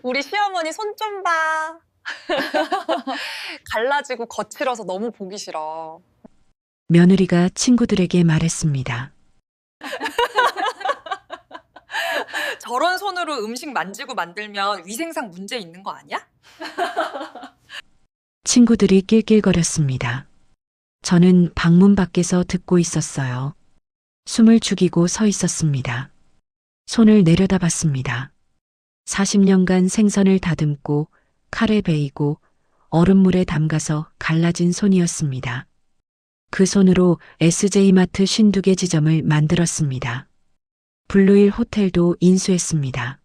우리 시어머니 손 좀 봐. 갈라지고 거칠어서 너무 보기 싫어. 며느리가 친구들에게 말했습니다. 저런 손으로 음식 만지고 만들면 위생상 문제 있는 거 아니야? 친구들이 낄낄거렸습니다. 저는 방문 밖에서 듣고 있었어요. 숨을 죽이고 서 있었습니다. 손을 내려다봤습니다. 40년간 생선을 다듬고 칼에 베이고 얼음물에 담가서 갈라진 손이었습니다. 그 손으로 SJ마트 52개 지점을 만들었습니다. 블루힐 호텔도 인수했습니다.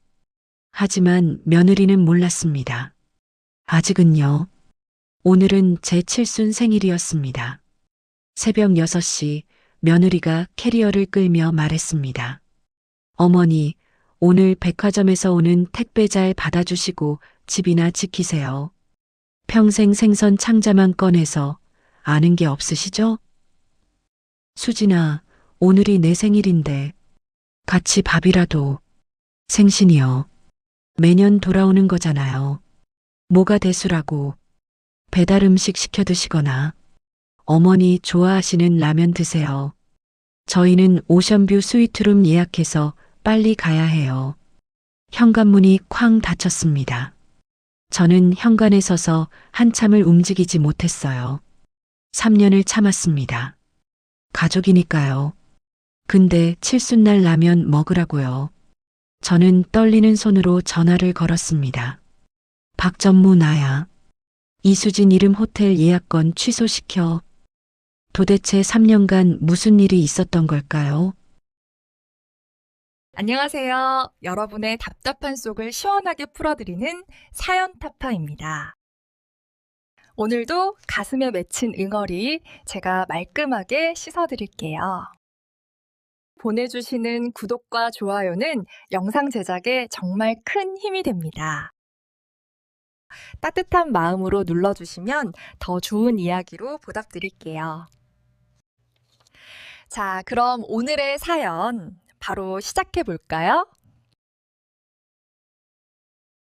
하지만 며느리는 몰랐습니다. 아직은요. 오늘은 제 칠순 생일이었습니다. 새벽 6시 며느리가 캐리어를 끌며 말했습니다. 어머니, 오늘 백화점에서 오는 택배 잘 받아주시고 집이나 지키세요. 평생 생선 창자만 꺼내서 아는 게 없으시죠? 수진아, 오늘이 내 생일인데 같이 밥이라도. 생신이요. 매년 돌아오는 거잖아요. 뭐가 대수라고. 배달 음식 시켜 드시거나 어머니 좋아하시는 라면 드세요. 저희는 오션뷰 스위트룸 예약해서 빨리 가야 해요. 현관문이 쾅 닫혔습니다. 저는 현관에 서서 한참을 움직이지 못했어요. 3년을 참았습니다. 가족이니까요. 근데 칠순날 라면 먹으라고요. 저는 떨리는 손으로 전화를 걸었습니다. 박전무 나야. 이수진 이름 호텔 예약권 취소시켜. 도대체 3년간 무슨 일이 있었던 걸까요? 안녕하세요. 여러분의 답답한 속을 시원하게 풀어드리는 사연타파입니다. 오늘도 가슴에 맺힌 응어리 제가 말끔하게 씻어드릴게요. 보내주시는 구독과 좋아요는 영상 제작에 정말 큰 힘이 됩니다. 따뜻한 마음으로 눌러주시면 더 좋은 이야기로 보답드릴게요. 자, 그럼 오늘의 사연 바로 시작해 볼까요?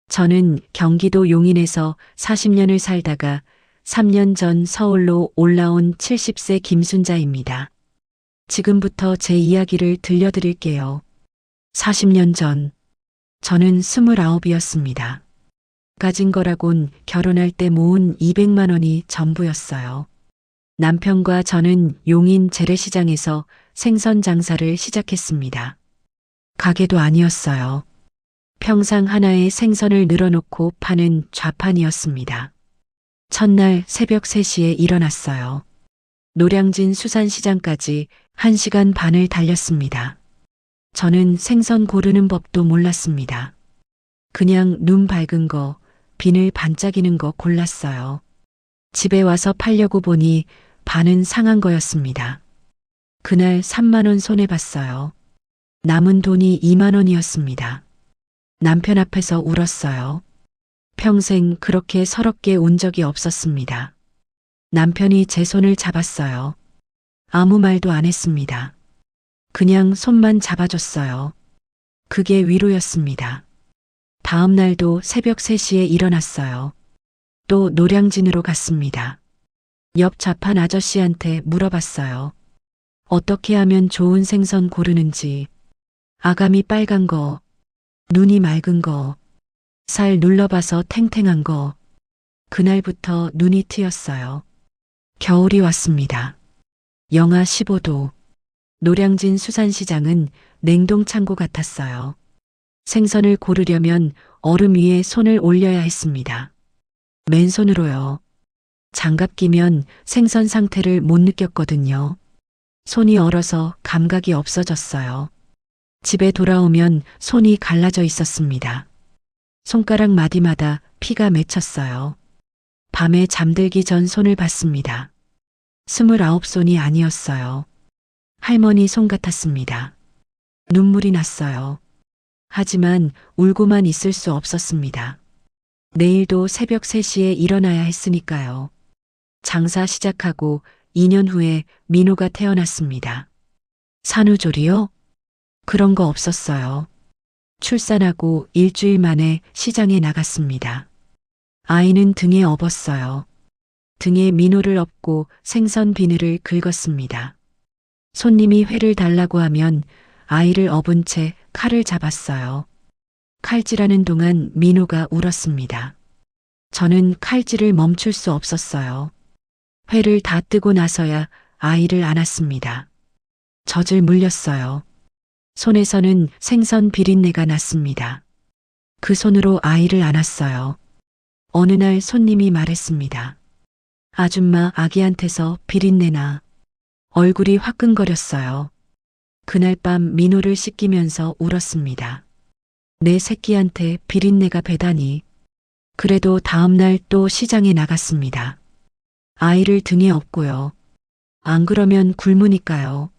저는 경기도 용인에서 40년을 살다가 3년 전 서울로 올라온 70세 김순자입니다. 지금부터 제 이야기를 들려드릴게요. 40년 전, 저는 29이었습니다. 가진 거라곤 결혼할 때 모은 200만 원이 전부였어요. 남편과 저는 용인 재래시장에서 생선 장사를 시작했습니다. 가게도 아니었어요. 평상 하나에 생선을 늘어놓고 파는 좌판이었습니다. 첫날 새벽 3시에 일어났어요. 노량진 수산시장까지 1시간 반을 달렸습니다. 저는 생선 고르는 법도 몰랐습니다. 그냥 눈 밝은 거, 비늘 반짝이는 거 골랐어요. 집에 와서 팔려고 보니 반은 상한 거였습니다. 그날 3만 원 손해봤어요. 남은 돈이 2만 원이었습니다. 남편 앞에서 울었어요. 평생 그렇게 서럽게 운 적이 없었습니다. 남편이 제 손을 잡았어요. 아무 말도 안 했습니다. 그냥 손만 잡아줬어요. 그게 위로였습니다. 다음 날도 새벽 3시에 일어났어요. 또 노량진으로 갔습니다. 옆 좌판 아저씨한테 물어봤어요. 어떻게 하면 좋은 생선 고르는지. 아가미 빨간 거, 눈이 맑은 거, 살 눌러봐서 탱탱한 거. 그날부터 눈이 트였어요. 겨울이 왔습니다. 영하 15도. 노량진 수산시장은 냉동창고 같았어요. 생선을 고르려면 얼음 위에 손을 올려야 했습니다. 맨손으로요. 장갑 끼면 생선 상태를 못 느꼈거든요. 손이 얼어서 감각이 없어졌어요. 집에 돌아오면 손이 갈라져 있었습니다. 손가락 마디마다 피가 맺혔어요. 밤에 잠들기 전 손을 봤습니다. 29손이 아니었어요. 할머니 손 같았습니다. 눈물이 났어요. 하지만 울고만 있을 수 없었습니다. 내일도 새벽 3시에 일어나야 했으니까요. 장사 시작하고 2년 후에 민호가 태어났습니다. 산후조리요? 그런 거 없었어요. 출산하고 일주일 만에 시장에 나갔습니다. 아이는 등에 업었어요. 등에 민호를 업고 생선 비늘을 긁었습니다. 손님이 회를 달라고 하면 아이를 업은 채 칼을 잡았어요. 칼질하는 동안 민호가 울었습니다. 저는 칼질을 멈출 수 없었어요. 회를 다 뜨고 나서야 아이를 안았습니다. 젖을 물렸어요. 손에서는 생선 비린내가 났습니다. 그 손으로 아이를 안았어요. 어느 날 손님이 말했습니다. 아줌마 아기한테서 비린내나. 얼굴이 화끈거렸어요. 그날 밤 민호를 씻기면서 울었습니다. 내 새끼한테 비린내가 배다니. 그래도 다음날 또 시장에 나갔습니다. 아이를 등에 업고요. 안 그러면 굶으니까요.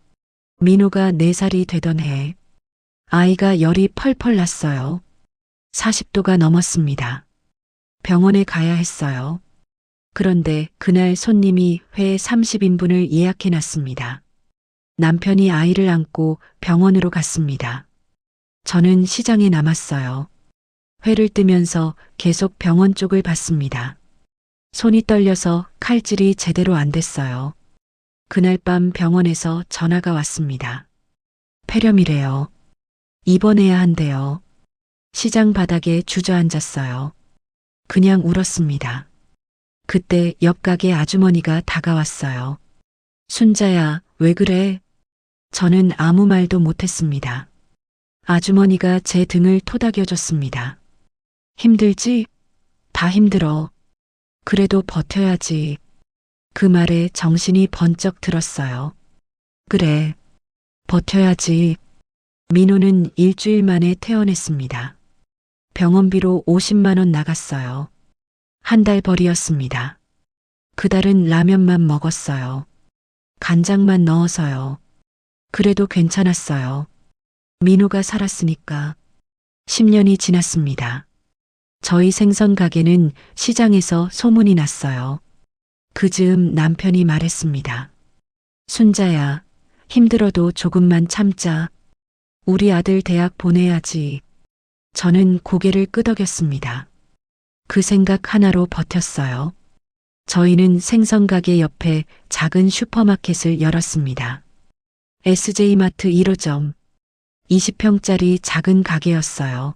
민호가 4살이 되던 해 아이가 열이 펄펄 났어요. 40도가 넘었습니다. 병원에 가야 했어요. 그런데 그날 손님이 회 30인분을 예약해 놨습니다. 남편이 아이를 안고 병원으로 갔습니다. 저는 시장에 남았어요. 회를 뜨면서 계속 병원 쪽을 봤습니다. 손이 떨려서 칼질이 제대로 안 됐어요. 그날 밤 병원에서 전화가 왔습니다. 폐렴이래요. 입원해야 한대요. 시장 바닥에 주저앉았어요. 그냥 울었습니다. 그때 옆 가게 아주머니가 다가왔어요. 순자야, 왜 그래? 저는 아무 말도 못했습니다. 아주머니가 제 등을 토닥여줬습니다. 힘들지? 다 힘들어. 그래도 버텨야지. 그 말에 정신이 번쩍 들었어요. 그래, 버텨야지. 민호는 일주일 만에 퇴원했습니다. 병원비로 50만 원 나갔어요. 한 달 벌이었습니다. 그달은 라면만 먹었어요. 간장만 넣어서요. 그래도 괜찮았어요. 민호가 살았으니까. 10년이 지났습니다. 저희 생선 가게는 시장에서 소문이 났어요. 그 즈음 남편이 말했습니다. 순자야, 힘들어도 조금만 참자. 우리 아들 대학 보내야지. 저는 고개를 끄덕였습니다. 그 생각 하나로 버텼어요. 저희는 생선 가게 옆에 작은 슈퍼마켓을 열었습니다. SJ마트 1호점. 20평짜리 작은 가게였어요.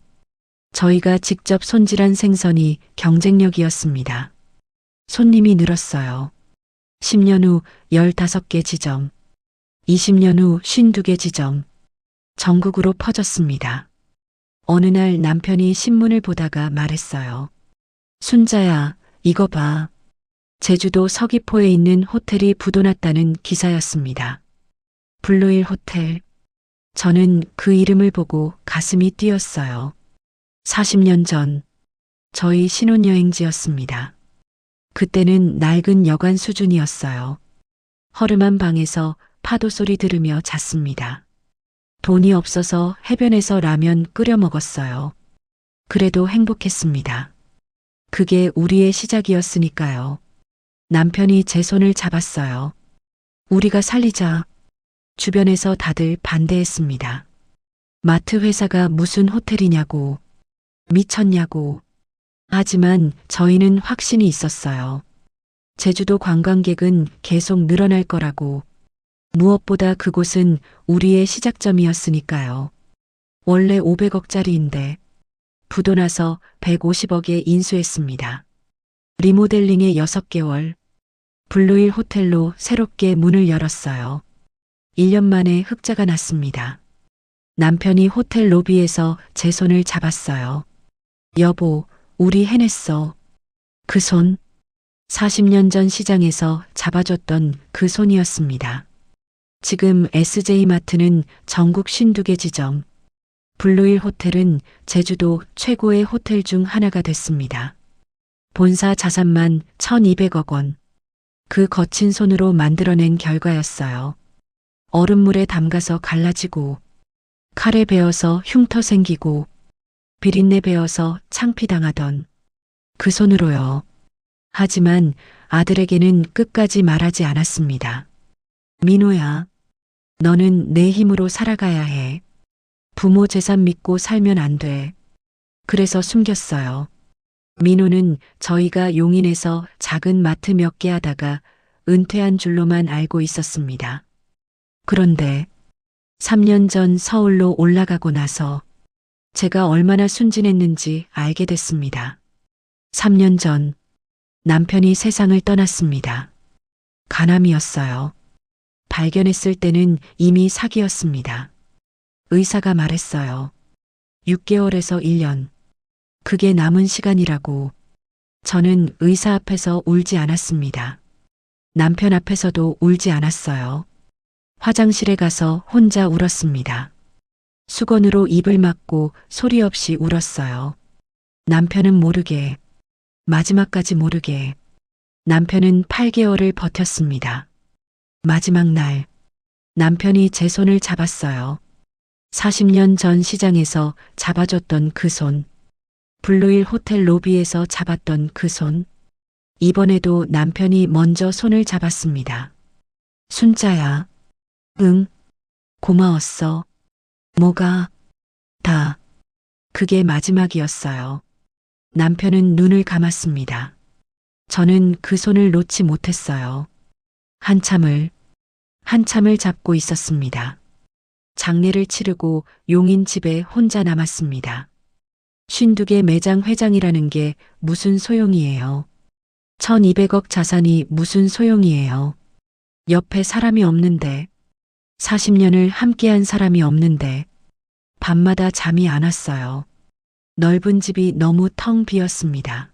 저희가 직접 손질한 생선이 경쟁력이었습니다. 손님이 늘었어요. 10년 후 15개 지점, 20년 후 52개 지점, 전국으로 퍼졌습니다. 어느 날 남편이 신문을 보다가 말했어요. 순자야, 이거 봐. 제주도 서귀포에 있는 호텔이 부도났다는 기사였습니다. 블루힐 호텔. 저는 그 이름을 보고 가슴이 뛰었어요. 40년 전, 저희 신혼여행지였습니다. 그때는 낡은 여관 수준이었어요. 허름한 방에서 파도 소리 들으며 잤습니다. 돈이 없어서 해변에서 라면 끓여 먹었어요. 그래도 행복했습니다. 그게 우리의 시작이었으니까요. 남편이 제 손을 잡았어요. 우리가 살리자. 주변에서 다들 반대했습니다. 마트 회사가 무슨 호텔이냐고. 미쳤냐고. 하지만 저희는 확신이 있었어요. 제주도 관광객은 계속 늘어날 거라고. 무엇보다 그곳은 우리의 시작점이었으니까요. 원래 500억짜리인데 부도 나서 150억에 인수했습니다. 리모델링에 6개월. 블루힐 호텔로 새롭게 문을 열었어요. 1년 만에 흑자가 났습니다. 남편이 호텔 로비에서 제 손을 잡았어요. 여보, 우리 해냈어. 그 손, 40년 전 시장에서 잡아줬던 그 손이었습니다. 지금 SJ마트는 전국 52개 지점, 블루힐 호텔은 제주도 최고의 호텔 중 하나가 됐습니다. 본사 자산만 1200억 원. 그 거친 손으로 만들어낸 결과였어요. 얼음물에 담가서 갈라지고, 칼에 베어서 흉터 생기고, 비린내 베어서 창피당하던 그 손으로요. 하지만 아들에게는 끝까지 말하지 않았습니다. 민호야, 너는 내 힘으로 살아가야 해. 부모 재산 믿고 살면 안 돼. 그래서 숨겼어요. 민호는 저희가 용인에서 작은 마트 몇 개 하다가 은퇴한 줄로만 알고 있었습니다. 그런데 3년 전 서울로 올라가고 나서 제가 얼마나 순진했는지 알게 됐습니다. 3년 전 남편이 세상을 떠났습니다. 간암이었어요. 발견했을 때는 이미 사기였습니다. 의사가 말했어요. 6개월에서 1년. 그게 남은 시간이라고. 저는 의사 앞에서 울지 않았습니다. 남편 앞에서도 울지 않았어요. 화장실에 가서 혼자 울었습니다. 수건으로 입을 막고 소리 없이 울었어요. 남편은 모르게, 마지막까지 모르게. 남편은 8개월을 버텼습니다. 마지막 날, 남편이 제 손을 잡았어요. 40년 전 시장에서 잡아줬던 그 손. 블루힐 호텔 로비에서 잡았던 그 손. 이번에도 남편이 먼저 손을 잡았습니다. 순자야. 응. 고마웠어. 뭐가? 다. 그게 마지막이었어요. 남편은 눈을 감았습니다. 저는 그 손을 놓지 못했어요. 한참을 잡고 있었습니다. 장례를 치르고 용인 집에 혼자 남았습니다. 52개 매장 회장이라는 게 무슨 소용이에요. 1200억 자산이 무슨 소용이에요. 옆에 사람이 없는데, 40년을 함께한 사람이 없는데, 밤마다 잠이 안 왔어요. 넓은 집이 너무 텅 비었습니다.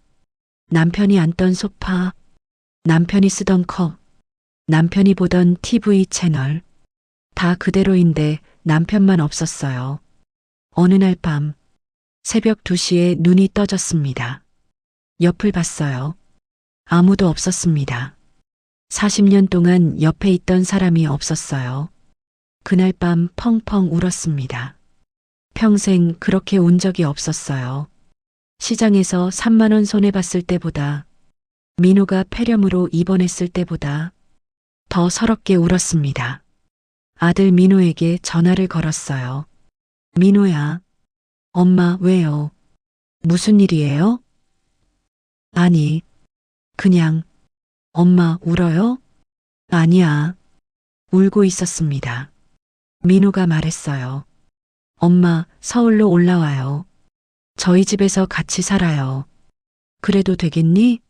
남편이 앉던 소파, 남편이 쓰던 컵, 남편이 보던 TV 채널, 다 그대로인데 남편만 없었어요. 어느 날 밤, 새벽 2시에 눈이 떠졌습니다. 옆을 봤어요. 아무도 없었습니다. 40년 동안 옆에 있던 사람이 없었어요. 그날 밤 펑펑 울었습니다. 평생 그렇게 운 적이 없었어요. 시장에서 3만 원 손해봤을 때보다, 민호가 폐렴으로 입원했을 때보다 더 서럽게 울었습니다. 아들 민호에게 전화를 걸었어요. 민호야. 엄마 왜요? 무슨 일이에요? 아니, 그냥 엄마 울어요? 아니야. 울고 있었습니다. 민호가 말했어요. 엄마 서울로 올라와요. 저희 집에서 같이 살아요. 그래도 되겠니?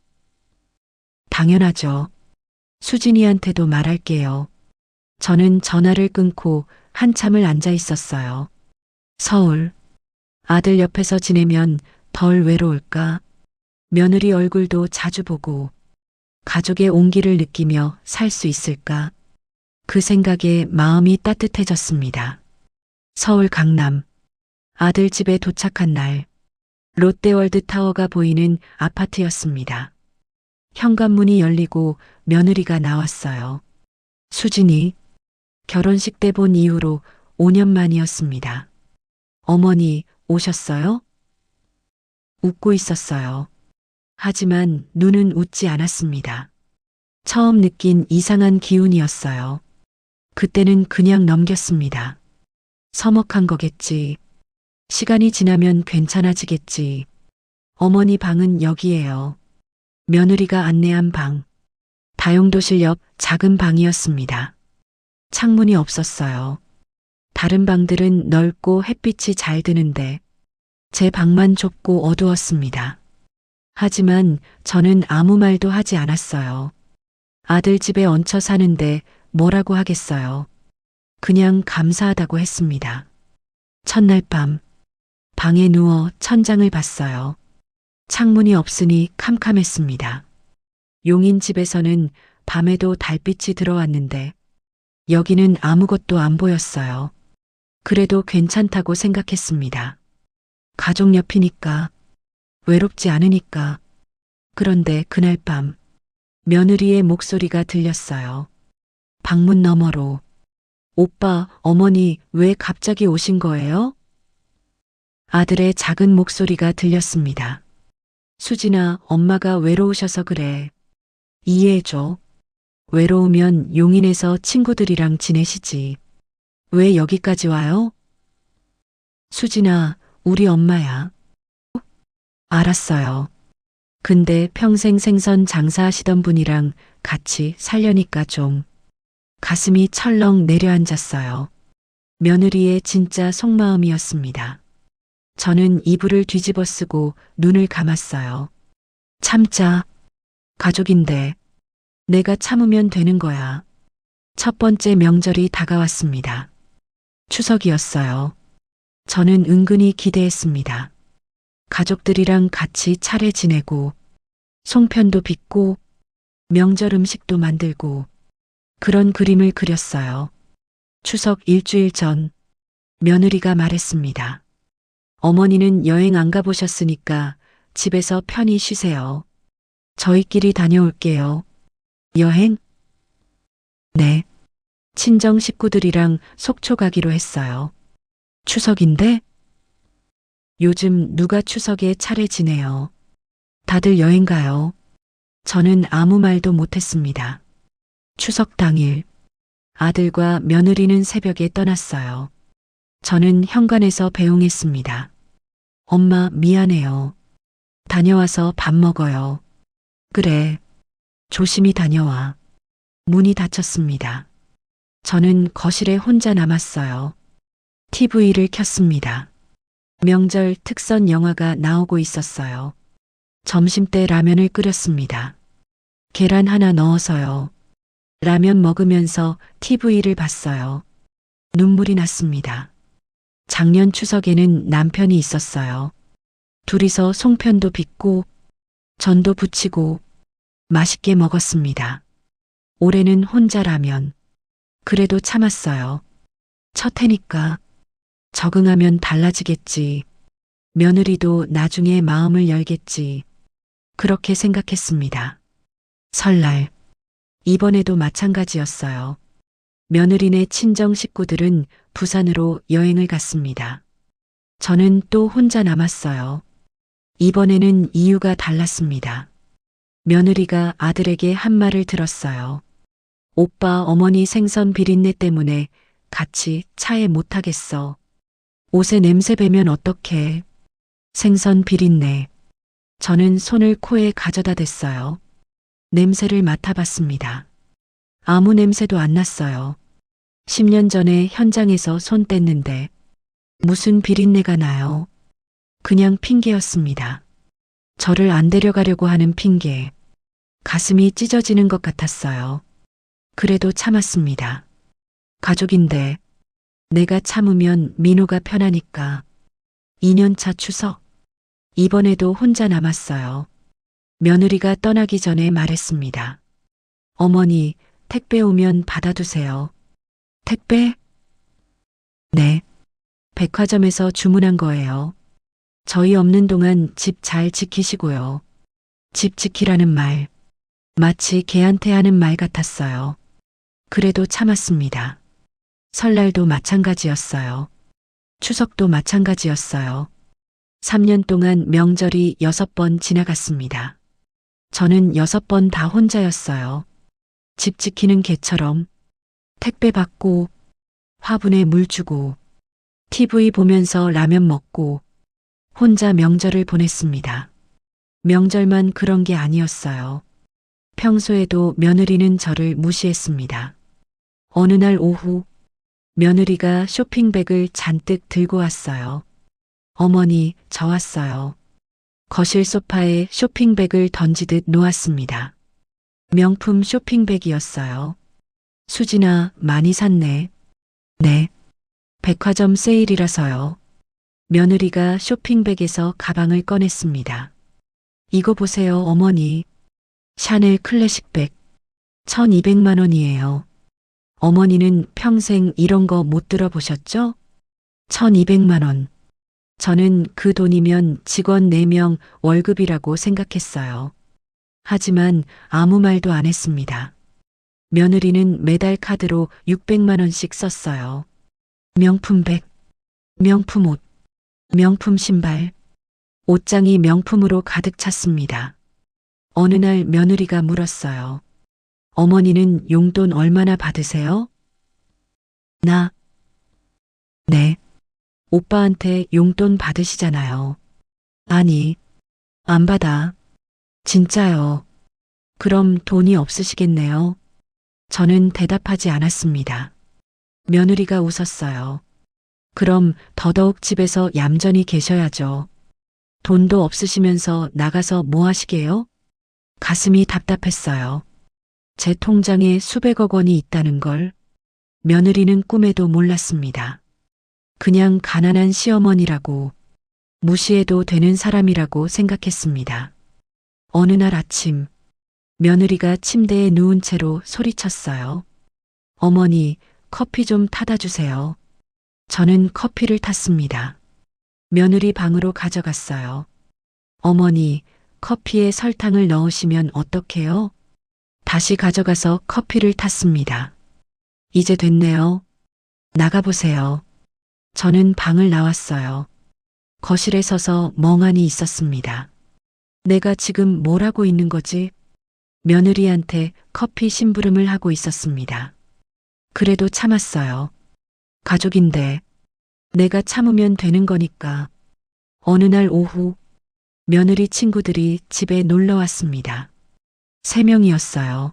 당연하죠. 수진이한테도 말할게요. 저는 전화를 끊고 한참을 앉아 있었어요. 서울. 아들 옆에서 지내면 덜 외로울까? 며느리 얼굴도 자주 보고 가족의 온기를 느끼며 살 수 있을까? 그 생각에 마음이 따뜻해졌습니다. 서울 강남. 아들 집에 도착한 날, 롯데월드 타워가 보이는 아파트였습니다. 현관문이 열리고 며느리가 나왔어요. 수진이. 결혼식 때 본 이후로 5년 만이었습니다. 어머니 오셨어요? 웃고 있었어요. 하지만 눈은 웃지 않았습니다. 처음 느낀 이상한 기운이었어요. 그때는 그냥 넘겼습니다. 서먹한 거겠지. 시간이 지나면 괜찮아지겠지. 어머니 방은 여기예요. 며느리가 안내한 방. 다용도실 옆 작은 방이었습니다. 창문이 없었어요. 다른 방들은 넓고 햇빛이 잘 드는데 제 방만 좁고 어두웠습니다. 하지만 저는 아무 말도 하지 않았어요. 아들 집에 얹혀 사는데 뭐라고 하겠어요. 그냥 감사하다고 했습니다. 첫날 밤, 방에 누워 천장을 봤어요. 창문이 없으니 캄캄했습니다. 용인 집에서는 밤에도 달빛이 들어왔는데 여기는 아무것도 안 보였어요. 그래도 괜찮다고 생각했습니다. 가족 옆이니까, 외롭지 않으니까. 그런데 그날 밤, 며느리의 목소리가 들렸어요. 방문 너머로. 오빠, 어머니 왜 갑자기 오신 거예요? 아들의 작은 목소리가 들렸습니다. 수진아, 엄마가 외로우셔서 그래. 이해해줘. 외로우면 용인에서 친구들이랑 지내시지. 왜 여기까지 와요? 수진아, 우리 엄마야. 알았어요. 근데 평생 생선 장사하시던 분이랑 같이 살려니까 좀 가슴이 철렁 내려앉았어요. 며느리의 진짜 속마음이었습니다. 저는 이불을 뒤집어 쓰고 눈을 감았어요. 참자. 가족인데 내가 참으면 되는 거야. 첫 번째 명절이 다가왔습니다. 추석이었어요. 저는 은근히 기대했습니다. 가족들이랑 같이 차례 지내고 송편도 빚고 명절 음식도 만들고 그런 그림을 그렸어요. 추석 일주일 전 며느리가 말했습니다. 어머니는 여행 안 가보셨으니까 집에서 편히 쉬세요. 저희끼리 다녀올게요. 여행? 네. 친정 식구들이랑 속초 가기로 했어요. 추석인데? 요즘 누가 추석에 차례 지내요. 다들 여행 가요. 저는 아무 말도 못했습니다. 추석 당일 아들과 며느리는 새벽에 떠났어요. 저는 현관에서 배웅했습니다. 엄마 미안해요. 다녀와서 밥 먹어요. 그래. 조심히 다녀와. 문이 닫혔습니다. 저는 거실에 혼자 남았어요. TV를 켰습니다. 명절 특선 영화가 나오고 있었어요. 점심때 라면을 끓였습니다. 계란 하나 넣어서요. 라면 먹으면서 TV를 봤어요. 눈물이 났습니다. 작년 추석에는 남편이 있었어요. 둘이서 송편도 빚고 전도 부치고 맛있게 먹었습니다. 올해는 혼자 라면. 그래도 참았어요. 첫 해니까 적응하면 달라지겠지. 며느리도 나중에 마음을 열겠지. 그렇게 생각했습니다. 설날. 이번에도 마찬가지였어요. 며느리네 친정 식구들은 부산으로 여행을 갔습니다. 저는 또 혼자 남았어요. 이번에는 이유가 달랐습니다. 며느리가 아들에게 한 말을 들었어요. 오빠 어머니 생선 비린내 때문에 같이 차에 못 타겠어. 옷에 냄새 배면 어떡해. 생선 비린내. 저는 손을 코에 가져다 댔어요. 냄새를 맡아봤습니다. 아무 냄새도 안 났어요. 10년 전에 현장에서 손 뗐는데 무슨 비린내가 나요? 그냥 핑계였습니다. 저를 안 데려가려고 하는 핑계. 가슴이 찢어지는 것 같았어요. 그래도 참았습니다. 가족인데 내가 참으면 민호가 편하니까. 2년차 추석. 이번에도 혼자 남았어요. 며느리가 떠나기 전에 말했습니다. 어머니, 택배 오면 받아두세요. 택배? 네. 백화점에서 주문한 거예요. 저희 없는 동안 집 잘 지키시고요. 집 지키라는 말. 마치 개한테 하는 말 같았어요. 그래도 참았습니다. 설날도 마찬가지였어요. 추석도 마찬가지였어요. 3년 동안 명절이 6번 지나갔습니다. 저는 6번 다 혼자였어요. 집 지키는 개처럼 택배 받고 화분에 물 주고 TV 보면서 라면 먹고 혼자 명절을 보냈습니다. 명절만 그런 게 아니었어요. 평소에도 며느리는 저를 무시했습니다. 어느 날 오후 며느리가 쇼핑백을 잔뜩 들고 왔어요. 어머니, 저 왔어요. 거실 소파에 쇼핑백을 던지듯 놓았습니다. 명품 쇼핑백이었어요. 수진아, 많이 샀네. 네. 백화점 세일이라서요. 며느리가 쇼핑백에서 가방을 꺼냈습니다. 이거 보세요, 어머니. 샤넬 클래식백. 1200만 원이에요. 어머니는 평생 이런 거 못 들어보셨죠? 1200만 원. 저는 그 돈이면 직원 4명 월급이라고 생각했어요. 하지만 아무 말도 안 했습니다. 며느리는 매달 카드로 600만 원씩 썼어요. 명품 백, 명품 옷, 명품 신발, 옷장이 명품으로 가득 찼습니다. 어느 날 며느리가 물었어요. 어머니는 용돈 얼마나 받으세요? 나? 네. 오빠한테 용돈 받으시잖아요. 아니, 안 받아. 진짜요. 그럼 돈이 없으시겠네요. 저는 대답하지 않았습니다. 며느리가 웃었어요. 그럼 더더욱 집에서 얌전히 계셔야죠. 돈도 없으시면서 나가서 뭐 하시게요? 가슴이 답답했어요. 제 통장에 수백억 원이 있다는 걸 며느리는 꿈에도 몰랐습니다. 그냥 가난한 시어머니라고 무시해도 되는 사람이라고 생각했습니다. 어느 날 아침 며느리가 침대에 누운 채로 소리쳤어요. 어머니, 커피 좀 타다 주세요. 저는 커피를 탔습니다. 며느리 방으로 가져갔어요. 어머니, 커피에 설탕을 넣으시면 어떡해요? 다시 가져가서 커피를 탔습니다. 이제 됐네요. 나가보세요. 저는 방을 나왔어요. 거실에 서서 멍하니 있었습니다. 내가 지금 뭘 하고 있는 거지? 며느리한테 커피 심부름을 하고 있었습니다. 그래도 참았어요. 가족인데 내가 참으면 되는 거니까. 어느 날 오후 며느리 친구들이 집에 놀러 왔습니다. 3명이었어요.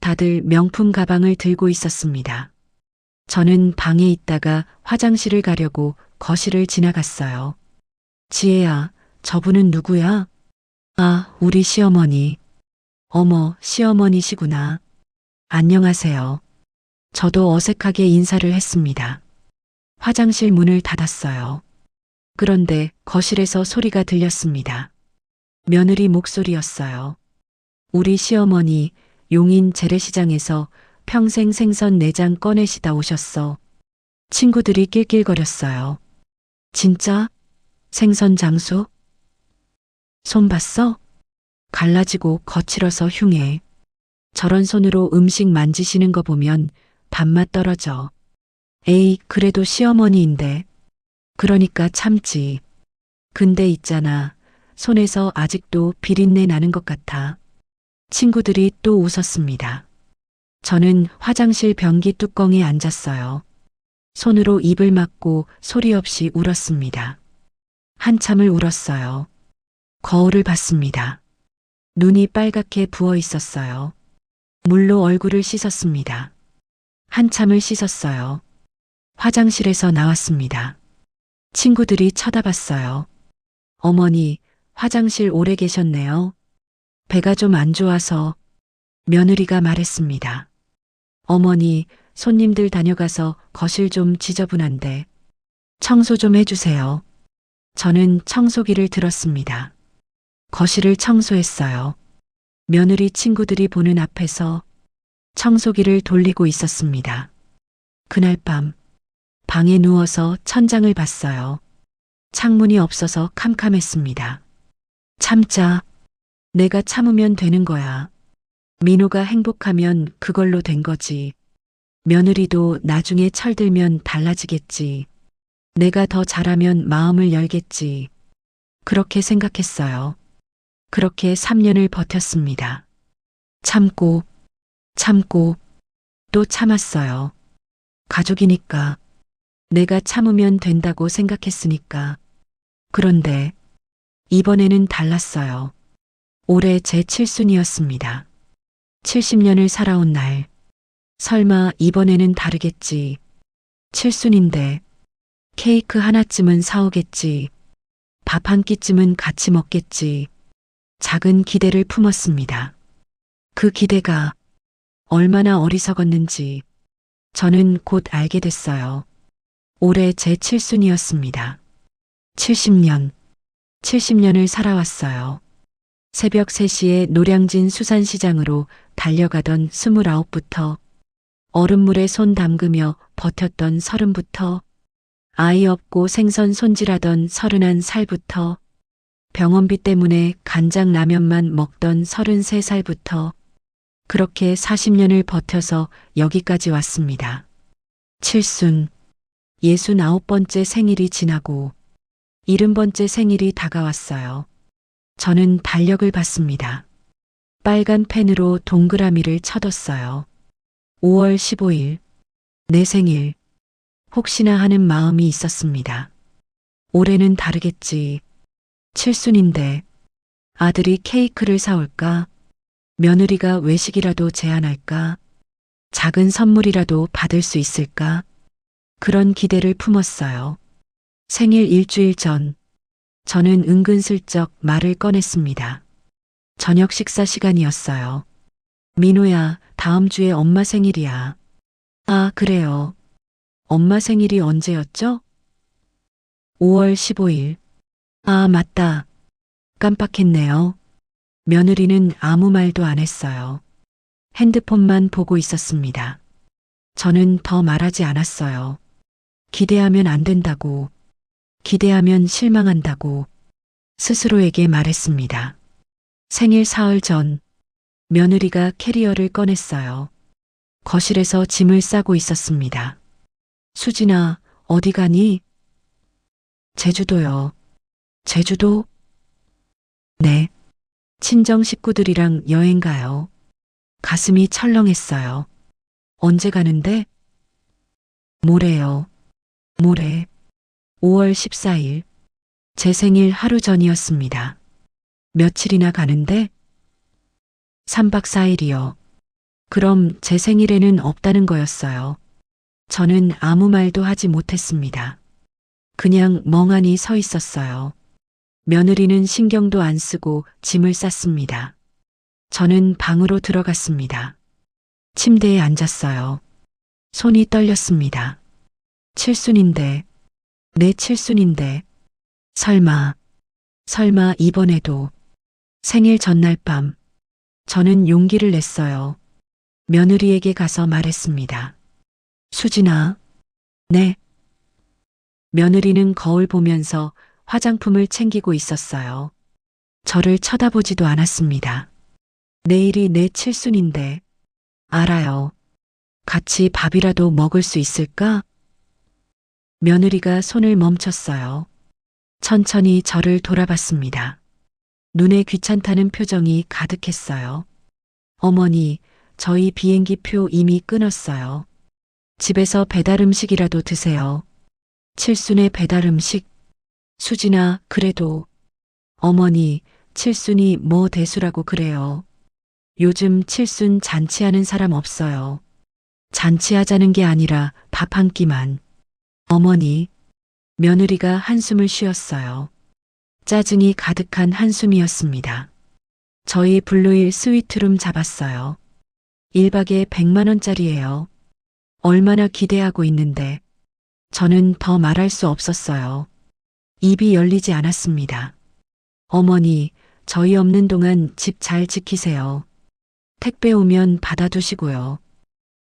다들 명품 가방을 들고 있었습니다. 저는 방에 있다가 화장실을 가려고 거실을 지나갔어요. 지혜야, 저분은 누구야? 아, 우리 시어머니. 어머, 시어머니시구나. 안녕하세요. 저도 어색하게 인사를 했습니다. 화장실 문을 닫았어요. 그런데 거실에서 소리가 들렸습니다. 며느리 목소리였어요. 우리 시어머니 용인 재래시장에서 평생 생선 내장 꺼내시다 오셨어. 친구들이 낄낄거렸어요. 진짜? 생선 장수? 손 봤어? 갈라지고 거칠어서 흉해. 저런 손으로 음식 만지시는 거 보면 밥맛 떨어져. 에이, 그래도 시어머니인데. 그러니까 참지. 근데 있잖아. 손에서 아직도 비린내 나는 것 같아. 친구들이 또 웃었습니다. 저는 화장실 변기 뚜껑에 앉았어요. 손으로 입을 막고 소리 없이 울었습니다. 한참을 울었어요. 거울을 봤습니다. 눈이 빨갛게 부어 있었어요. 물로 얼굴을 씻었습니다. 한참을 씻었어요. 화장실에서 나왔습니다. 친구들이 쳐다봤어요. 어머니, 화장실 오래 계셨네요. 배가 좀 안 좋아서. 며느리가 말했습니다. 어머니, 손님들 다녀가서 거실 좀 지저분한데 청소 좀 해주세요. 저는 청소기를 들었습니다. 거실을 청소했어요. 며느리 친구들이 보는 앞에서 청소기를 돌리고 있었습니다. 그날 밤 방에 누워서 천장을 봤어요. 창문이 없어서 캄캄했습니다. 참자. 내가 참으면 되는 거야. 민호가 행복하면 그걸로 된 거지. 며느리도 나중에 철들면 달라지겠지. 내가 더 잘하면 마음을 열겠지. 그렇게 생각했어요. 그렇게 3년을 버텼습니다. 참고, 또 참았어요. 가족이니까. 내가 참으면 된다고 생각했으니까. 그런데 이번에는 달랐어요. 올해 제 칠순이었습니다. 70년을 살아온 날. 설마 이번에는 다르겠지. 칠순인데 케이크 하나쯤은 사오겠지. 밥 한 끼쯤은 같이 먹겠지. 작은 기대를 품었습니다. 그 기대가 얼마나 어리석었는지 저는 곧 알게 됐어요. 올해 제 칠순이었습니다. 70년을 살아왔어요. 새벽 3시에 노량진 수산시장으로 달려가던 29부터, 얼음물에 손 담그며 버텼던 30부터, 아이 없고 생선 손질하던 31살부터, 병원비 때문에 간장 라면만 먹던 33살부터, 그렇게 40년을 버텨서 여기까지 왔습니다. 칠순, 69번째 생일이 지나고 70번째 생일이 다가왔어요. 저는 달력을 봤습니다. 빨간 펜으로 동그라미를 쳐뒀어요. 5월 15일, 내 생일. 혹시나 하는 마음이 있었습니다. 올해는 다르겠지. 칠순인데 아들이 케이크를 사올까? 며느리가 외식이라도 제안할까? 작은 선물이라도 받을 수 있을까? 그런 기대를 품었어요. 생일 일주일 전, 저는 은근슬쩍 말을 꺼냈습니다. 저녁 식사 시간이었어요. 민호야, 다음 주에 엄마 생일이야. 아, 그래요. 엄마 생일이 언제였죠? 5월 15일. 아, 맞다. 깜빡했네요. 며느리는 아무 말도 안 했어요. 핸드폰만 보고 있었습니다. 저는 더 말하지 않았어요. 기대하면 안 된다고, 기대하면 실망한다고 스스로에게 말했습니다. 생일 사흘 전, 며느리가 캐리어를 꺼냈어요. 거실에서 짐을 싸고 있었습니다. 수진아, 어디 가니? 제주도요. 제주도? 네. 친정 식구들이랑 여행 가요. 가슴이 철렁했어요. 언제 가는데? 모레요. 모레. 5월 14일. 제 생일 하루 전이었습니다. 며칠이나 가는데? 3박 4일이요. 그럼 제 생일에는 없다는 거였어요. 저는 아무 말도 하지 못했습니다. 그냥 멍하니 서 있었어요. 며느리는 신경도 안 쓰고 짐을 쌌습니다. 저는 방으로 들어갔습니다. 침대에 앉았어요. 손이 떨렸습니다. 칠순인데, 내 칠순인데, 설마 이번에도. 생일 전날 밤, 저는 용기를 냈어요. 며느리에게 가서 말했습니다. 수진아, 네. 며느리는 거울 보면서 화장품을 챙기고 있었어요. 저를 쳐다보지도 않았습니다. 내일이 내 칠순인데, 알아요. 같이 밥이라도 먹을 수 있을까? 며느리가 손을 멈췄어요. 천천히 저를 돌아봤습니다. 눈에 귀찮다는 표정이 가득했어요. 어머니, 저희 비행기 표 이미 끊었어요. 집에서 배달 음식이라도 드세요. 칠순의 배달 음식? 수진아, 그래도. 어머니, 칠순이 뭐 대수라고 그래요. 요즘 칠순 잔치하는 사람 없어요. 잔치하자는 게 아니라 밥 한 끼만. 어머니, 며느리가 한숨을 쉬었어요. 짜증이 가득한 한숨이었습니다. 저희 블루힐 스위트룸 잡았어요. 1박에 100만 원짜리예요. 얼마나 기대하고 있는데 저는 더 말할 수 없었어요. 입이 열리지 않았습니다. 어머니, 저희 없는 동안 집 잘 지키세요. 택배 오면 받아두시고요.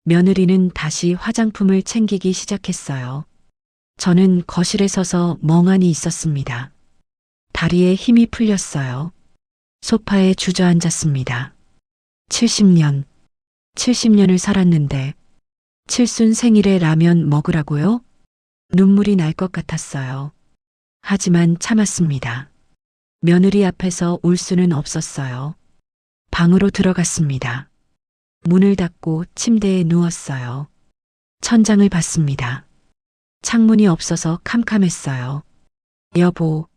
며느리는 다시 화장품을 챙기기 시작했어요. 저는 거실에 서서 멍하니 있었습니다. 다리에 힘이 풀렸어요. 소파에 주저앉았습니다. 70년을 살았는데 칠순 생일에 라면 먹으라고요? 눈물이 날 것 같았어요. 하지만 참았습니다. 며느리 앞에서 울 수는 없었어요. 방으로 들어갔습니다. 문을 닫고 침대에 누웠어요. 천장을 봤습니다. 창문이 없어서 캄캄했어요. 여보,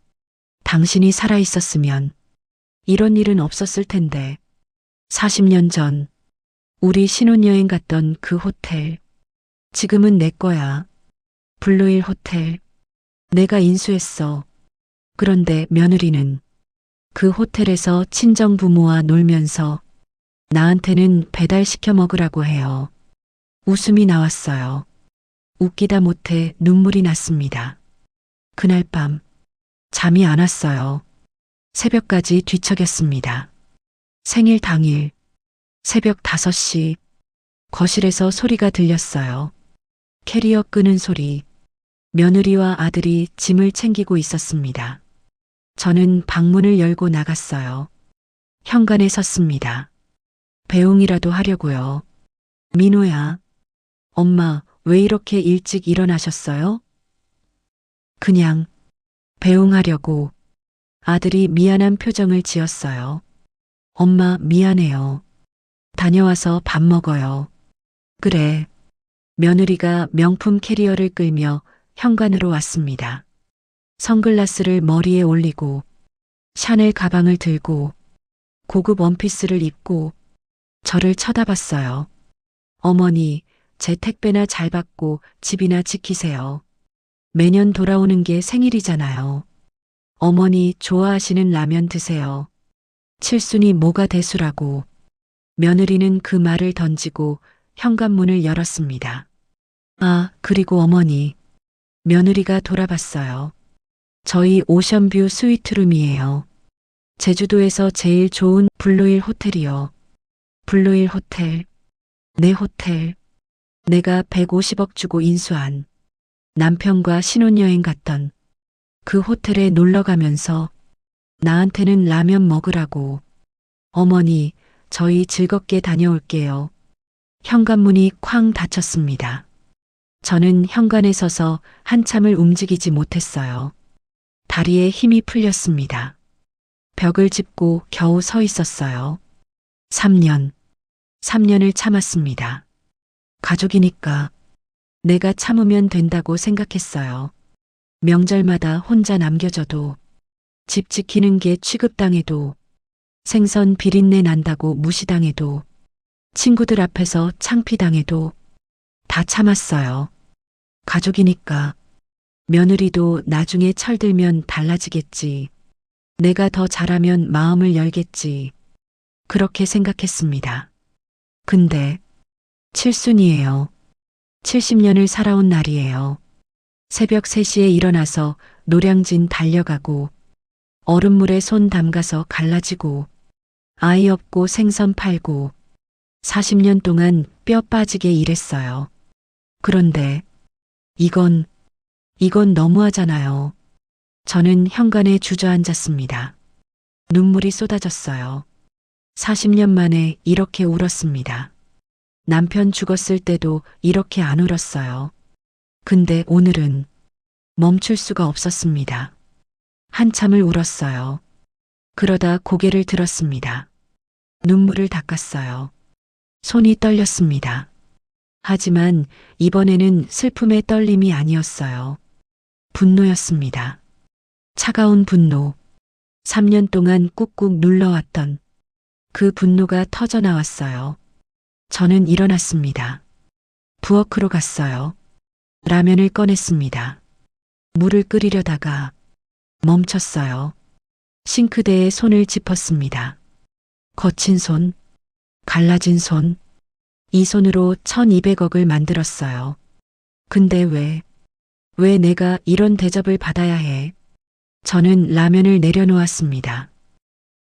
당신이 살아있었으면 이런 일은 없었을 텐데. 40년 전 우리 신혼여행 갔던 그 호텔. 지금은 내 거야. 블루힐 호텔. 내가 인수했어. 그런데 며느리는 그 호텔에서 친정 부모와 놀면서 나한테는 배달시켜 먹으라고 해요. 웃음이 나왔어요. 웃기다 못해 눈물이 났습니다. 그날 밤 잠이 안 왔어요. 새벽까지 뒤척였습니다. 생일 당일 새벽 5시 거실에서 소리가 들렸어요. 캐리어 끄는 소리. 며느리와 아들이 짐을 챙기고 있었습니다. 저는 방문을 열고 나갔어요. 현관에 섰습니다. 배웅이라도 하려고요. 민호야, 엄마 왜 이렇게 일찍 일어나셨어요? 그냥 배웅하려고. 아들이 미안한 표정을 지었어요. 엄마 미안해요. 다녀와서 밥 먹어요. 그래. 며느리가 명품 캐리어를 끌며 현관으로 왔습니다. 선글라스를 머리에 올리고 샤넬 가방을 들고 고급 원피스를 입고 저를 쳐다봤어요. 어머니, 제 택배나 잘 받고 집이나 지키세요. 매년 돌아오는 게 생일이잖아요. 어머니 좋아하시는 라면 드세요. 칠순이 뭐가 대수라고. 며느리는 그 말을 던지고 현관문을 열었습니다. 아, 그리고 어머니. 며느리가 돌아봤어요. 저희 오션뷰 스위트룸이에요. 제주도에서 제일 좋은 블루힐 호텔이요. 블루힐 호텔. 내 호텔. 내가 150억 주고 인수한 남편과 신혼여행 갔던 그 호텔에 놀러 가면서 나한테는 라면 먹으라고. 어머니, 저희 즐겁게 다녀올게요. 현관문이 쾅 닫혔습니다. 저는 현관에 서서 한참을 움직이지 못했어요. 다리에 힘이 풀렸습니다. 벽을 짚고 겨우 서 있었어요. 3년을 참았습니다. 가족이니까 내가 참으면 된다고 생각했어요. 명절마다 혼자 남겨져도, 집 지키는 게 취급당해도, 생선 비린내 난다고 무시당해도, 친구들 앞에서 창피당해도 다 참았어요. 가족이니까 며느리도 나중에 철들면 달라지겠지. 내가 더 잘하면 마음을 열겠지. 그렇게 생각했습니다. 근데 칠순이에요. 70년을 살아온 날이에요. 새벽 3시에 일어나서 노량진 달려가고 얼음물에 손 담가서 갈라지고 아이 없고 생선 팔고 40년 동안 뼈 빠지게 일했어요. 그런데 이건 너무하잖아요. 저는 현관에 주저앉았습니다. 눈물이 쏟아졌어요. 40년 만에 이렇게 울었습니다. 남편 죽었을 때도 이렇게 안 울었어요. 근데 오늘은 멈출 수가 없었습니다. 한참을 울었어요. 그러다 고개를 들었습니다. 눈물을 닦았어요. 손이 떨렸습니다. 하지만 이번에는 슬픔의 떨림이 아니었어요. 분노였습니다. 차가운 분노. 3년 동안 꾹꾹 눌러왔던 그 분노가 터져 나왔어요. 저는 일어났습니다. 부엌으로 갔어요. 라면을 꺼냈습니다. 물을 끓이려다가 멈췄어요. 싱크대에 손을 짚었습니다. 거친 손, 갈라진 손, 이 손으로 1200억을 만들었어요. 근데 왜 내가 이런 대접을 받아야 해? 저는 라면을 내려놓았습니다.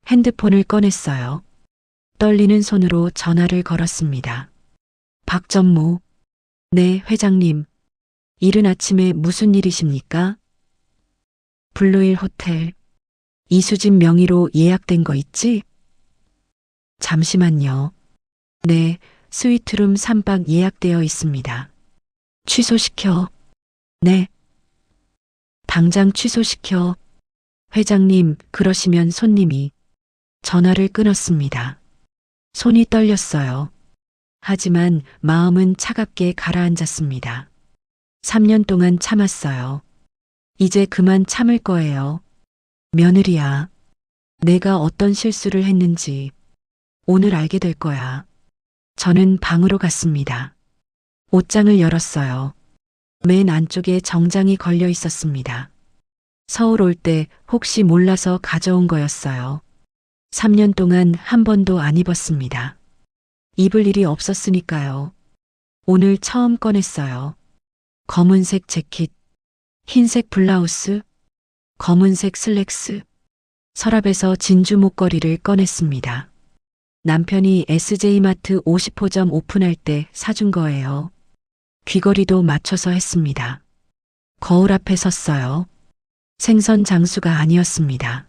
핸드폰을 꺼냈어요. 떨리는 손으로 전화를 걸었습니다. 박전무. 네, 회장님. 이른 아침에 무슨 일이십니까? 블루힐 호텔. 이수진 명의로 예약된 거 있지? 잠시만요. 네, 스위트룸 3박 예약되어 있습니다. 취소시켜. 네. 당장 취소시켜. 회장님, 그러시면 손님이. 전화를 끊었습니다. 손이 떨렸어요. 하지만 마음은 차갑게 가라앉았습니다. 3년 동안 참았어요. 이제 그만 참을 거예요. 며느리야, 내가 어떤 실수를 했는지 오늘 알게 될 거야. 저는 방으로 갔습니다. 옷장을 열었어요. 맨 안쪽에 정장이 걸려 있었습니다. 서울 올 때 혹시 몰라서 가져온 거였어요. 3년 동안 한 번도 안 입었습니다. 입을 일이 없었으니까요. 오늘 처음 꺼냈어요. 검은색 재킷, 흰색 블라우스, 검은색 슬랙스. 서랍에서 진주 목걸이를 꺼냈습니다. 남편이 SJ마트 50호점 오픈할 때 사준 거예요. 귀걸이도 맞춰서 했습니다. 거울 앞에 섰어요. 생선 장수가 아니었습니다.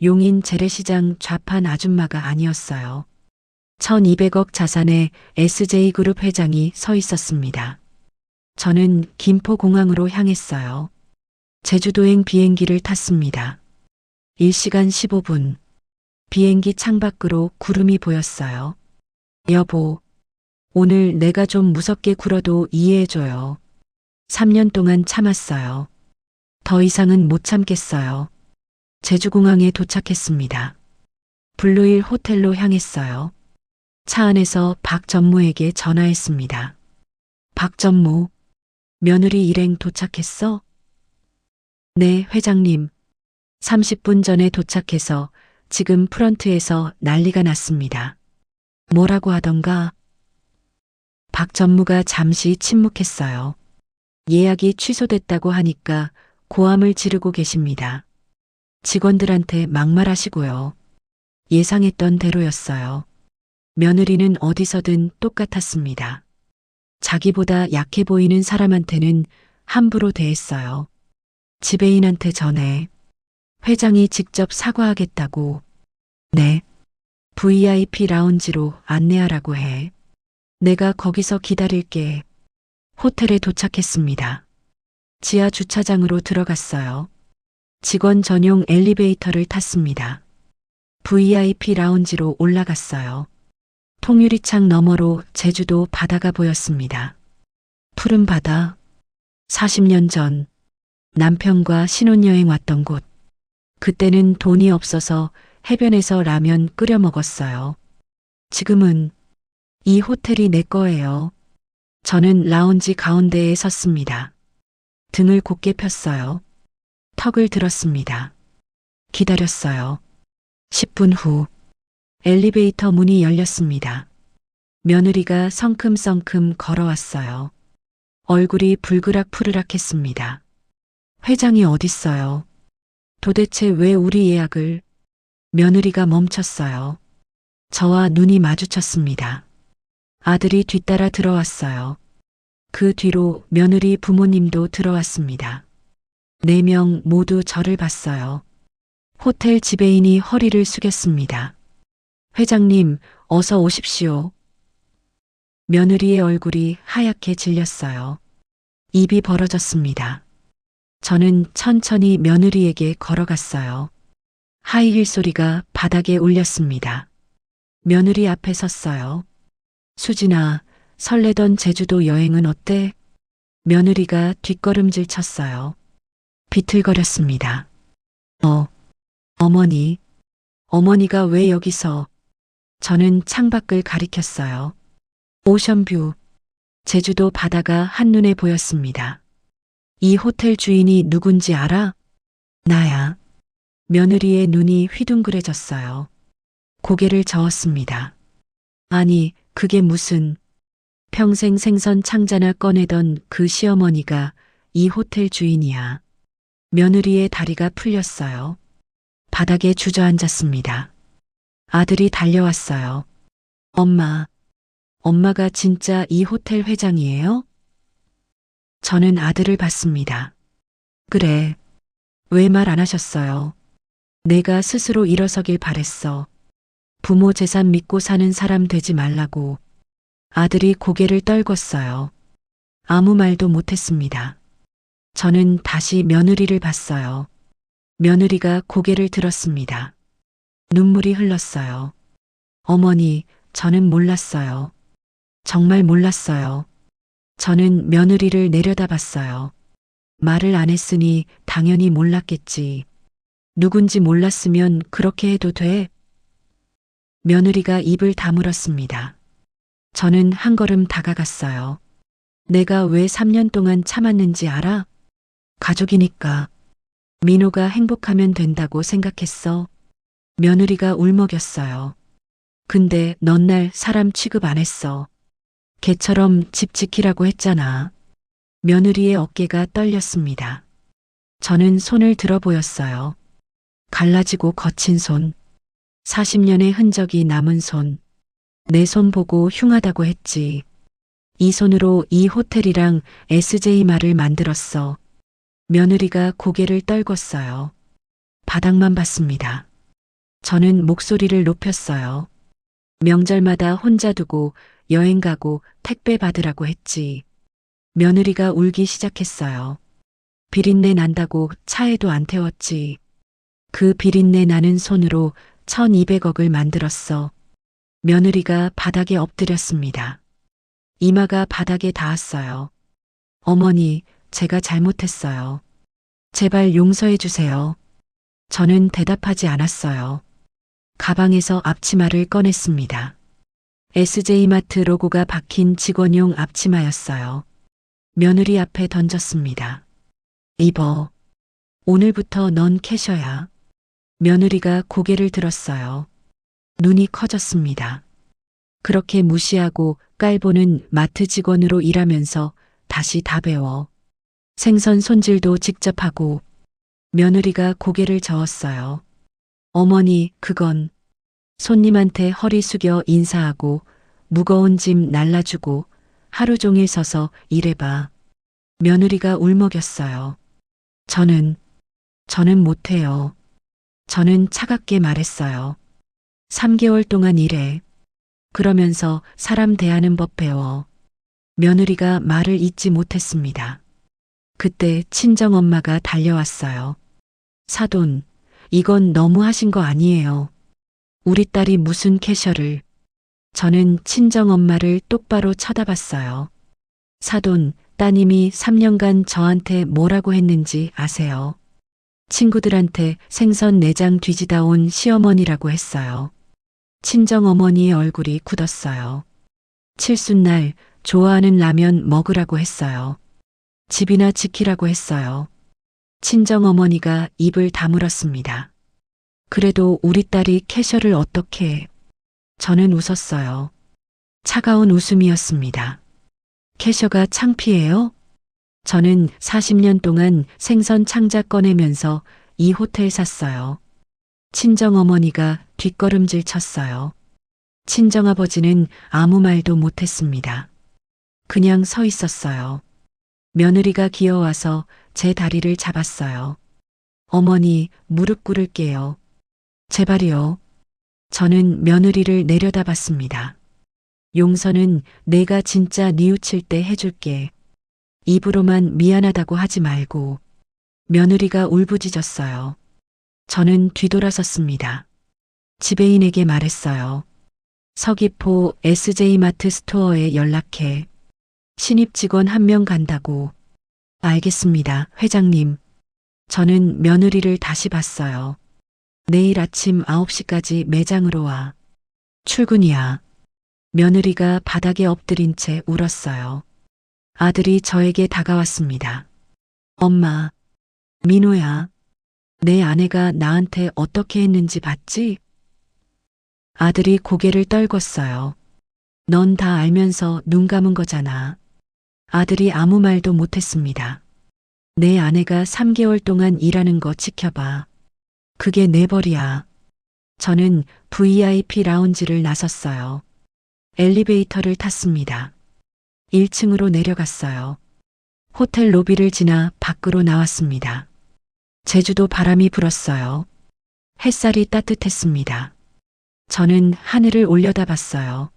용인 재래시장 좌판 아줌마가 아니었어요. 1200억 자산의 SJ그룹 회장이 서 있었습니다. 저는 김포공항으로 향했어요. 제주도행 비행기를 탔습니다. 1시간 15분. 비행기 창밖으로 구름이 보였어요. 여보, 오늘 내가 좀 무섭게 굴어도 이해해줘요. 3년 동안 참았어요. 더 이상은 못 참겠어요. 제주공항에 도착했습니다. 블루힐 호텔로 향했어요. 차 안에서 박 전무에게 전화했습니다. 박 전무, 며느리 일행 도착했어? 네, 회장님. 30분 전에 도착해서 지금 프런트에서 난리가 났습니다. 뭐라고 하던가? 박 전무가 잠시 침묵했어요. 예약이 취소됐다고 하니까 고함을 지르고 계십니다. 직원들한테 막말하시고요. 예상했던 대로였어요. 며느리는 어디서든 똑같았습니다. 자기보다 약해 보이는 사람한테는 함부로 대했어요. 지배인한테 전해. 회장이 직접 사과하겠다고. 네. VIP 라운지로 안내하라고 해. 내가 거기서 기다릴게. 호텔에 도착했습니다. 지하 주차장으로 들어갔어요. 직원 전용 엘리베이터를 탔습니다. VIP 라운지로 올라갔어요. 통유리창 너머로 제주도 바다가 보였습니다. 푸른 바다. 40년 전 남편과 신혼여행 왔던 곳. 그때는 돈이 없어서 해변에서 라면 끓여 먹었어요. 지금은 이 호텔이 내 거예요. 저는 라운지 가운데에 섰습니다. 등을 곧게 폈어요. 턱을 들었습니다. 기다렸어요. 10분 후 엘리베이터 문이 열렸습니다. 며느리가 성큼성큼 걸어왔어요. 얼굴이 불그락푸르락했습니다. 회장이 어딨어요? 도대체 왜 우리 예약을? 며느리가 멈췄어요. 저와 눈이 마주쳤습니다. 아들이 뒤따라 들어왔어요. 그 뒤로 며느리 부모님도 들어왔습니다. 4명 모두 저를 봤어요. 호텔 지배인이 허리를 숙였습니다. 회장님, 어서 오십시오. 며느리의 얼굴이 하얗게 질렸어요. 입이 벌어졌습니다. 저는 천천히 며느리에게 걸어갔어요. 하이힐 소리가 바닥에 울렸습니다. 며느리 앞에 섰어요. 수진아, 설레던 제주도 여행은 어때? 며느리가 뒷걸음질 쳤어요. 비틀거렸습니다. 어머니. 어머니가 왜 여기서? 저는 창밖을 가리켰어요. 오션뷰. 제주도 바다가 한눈에 보였습니다. 이 호텔 주인이 누군지 알아? 나야. 며느리의 눈이 휘둥그레졌어요. 고개를 저었습니다. 아니, 그게 무슨. 평생 생선 창자나 꺼내던 그 시어머니가 이 호텔 주인이야. 며느리의 다리가 풀렸어요. 바닥에 주저앉았습니다. 아들이 달려왔어요. 엄마가 진짜 이 호텔 회장이에요? 저는 아들을 봤습니다. 그래. 왜 말 안 하셨어요? 내가 스스로 일어서길 바랬어. 부모 재산 믿고 사는 사람 되지 말라고. 아들이 고개를 떨궜어요. 아무 말도 못했습니다. 저는 다시 며느리를 봤어요. 며느리가 고개를 들었습니다. 눈물이 흘렀어요. 어머니, 저는 몰랐어요. 정말 몰랐어요. 저는 며느리를 내려다봤어요. 말을 안 했으니 당연히 몰랐겠지. 누군지 몰랐으면 그렇게 해도 돼? 며느리가 입을 다물었습니다. 저는 한 걸음 다가갔어요. 내가 왜 3년 동안 참았는지 알아? 가족이니까. 민호가 행복하면 된다고 생각했어. 며느리가 울먹였어요. 근데 넌 날 사람 취급 안 했어. 개처럼 집 지키라고 했잖아. 며느리의 어깨가 떨렸습니다. 저는 손을 들어 보였어요. 갈라지고 거친 손. 40년의 흔적이 남은 손. 내 손 보고 흉하다고 했지. 이 손으로 이 호텔이랑 SJ 말을 만들었어. 며느리가 고개를 떨궜어요. 바닥만 봤습니다. 저는 목소리를 높였어요. 명절마다 혼자 두고 여행 가고 택배 받으라고 했지. 며느리가 울기 시작했어요. 비린내 난다고 차에도 안 태웠지. 그 비린내 나는 손으로 1200억을 만들었어. 며느리가 바닥에 엎드렸습니다. 이마가 바닥에 닿았어요. 어머니, 제가 잘못했어요. 제발 용서해 주세요. 저는 대답하지 않았어요. 가방에서 앞치마를 꺼냈습니다. SJ마트 로고가 박힌 직원용 앞치마였어요. 며느리 앞에 던졌습니다. 입어. 오늘부터 넌 캐셔야. 며느리가 고개를 들었어요. 눈이 커졌습니다. 그렇게 무시하고 깔보는 마트 직원으로 일하면서 다시 다 배워. 생선 손질도 직접 하고. 며느리가 고개를 저었어요. 어머니, 그건 손님한테 허리 숙여 인사하고 무거운 짐 날라주고 하루 종일 서서 일해봐. 며느리가 울먹였어요. 저는 못해요. 저는 차갑게 말했어요. 3개월 동안 일해. 그러면서 사람 대하는 법 배워. 며느리가 말을 잇지 못했습니다. 그때 친정엄마가 달려왔어요. 사돈, 이건 너무 하신 거 아니에요. 우리 딸이 무슨 캐셔를. 저는 친정엄마를 똑바로 쳐다봤어요. 사돈, 따님이 3년간 저한테 뭐라고 했는지 아세요? 친구들한테 생선 내장 뒤지다 온 시어머니라고 했어요. 친정어머니의 얼굴이 굳었어요. 칠순날 좋아하는 라면 먹으라고 했어요. 집이나 지키라고 했어요. 친정어머니가 입을 다물었습니다. 그래도 우리 딸이 캐셔를 어떻게 해? 저는 웃었어요. 차가운 웃음이었습니다. 캐셔가 창피해요? 저는 40년 동안 생선 창자 꺼내면서 이 호텔 샀어요. 친정어머니가 뒷걸음질 쳤어요. 친정아버지는 아무 말도 못했습니다. 그냥 서 있었어요. 며느리가 기어와서 제 다리를 잡았어요. 어머니, 무릎 꿇을게요. 제발이요. 저는 며느리를 내려다봤습니다. 용서는 내가 진짜 뉘우칠 때 해줄게. 입으로만 미안하다고 하지 말고. 며느리가 울부짖었어요. 저는 뒤돌아섰습니다. 지배인에게 말했어요. 서귀포 SJ마트 스토어에 연락해. 신입 직원 1명 간다고. 알겠습니다, 회장님. 저는 며느리를 다시 봤어요. 내일 아침 9시까지 매장으로 와. 출근이야. 며느리가 바닥에 엎드린 채 울었어요. 아들이 저에게 다가왔습니다. 엄마, 민호야. 내 아내가 나한테 어떻게 했는지 봤지? 아들이 고개를 떨궜어요. 넌 다 알면서 눈 감은 거잖아. 아들이 아무 말도 못했습니다. 내 아내가 3개월 동안 일하는 거 지켜봐. 그게 내 벌이야. 저는 VIP 라운지를 나섰어요. 엘리베이터를 탔습니다. 1층으로 내려갔어요. 호텔 로비를 지나 밖으로 나왔습니다. 제주도 바람이 불었어요. 햇살이 따뜻했습니다. 저는 하늘을 올려다봤어요.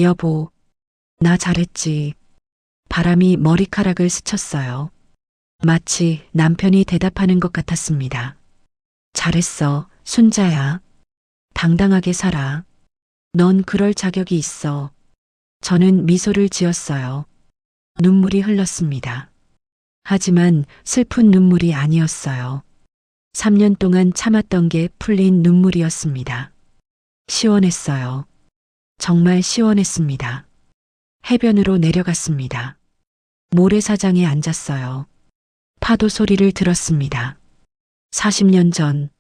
여보, 나 잘했지. 바람이 머리카락을 스쳤어요. 마치 남편이 대답하는 것 같았습니다. 잘했어, 순자야. 당당하게 살아. 넌 그럴 자격이 있어. 저는 미소를 지었어요. 눈물이 흘렀습니다. 하지만 슬픈 눈물이 아니었어요. 3년 동안 참았던 게 풀린 눈물이었습니다. 시원했어요. 정말 시원했습니다. 해변으로 내려갔습니다. 모래사장에 앉았어요. 파도 소리를 들었습니다. 40년 전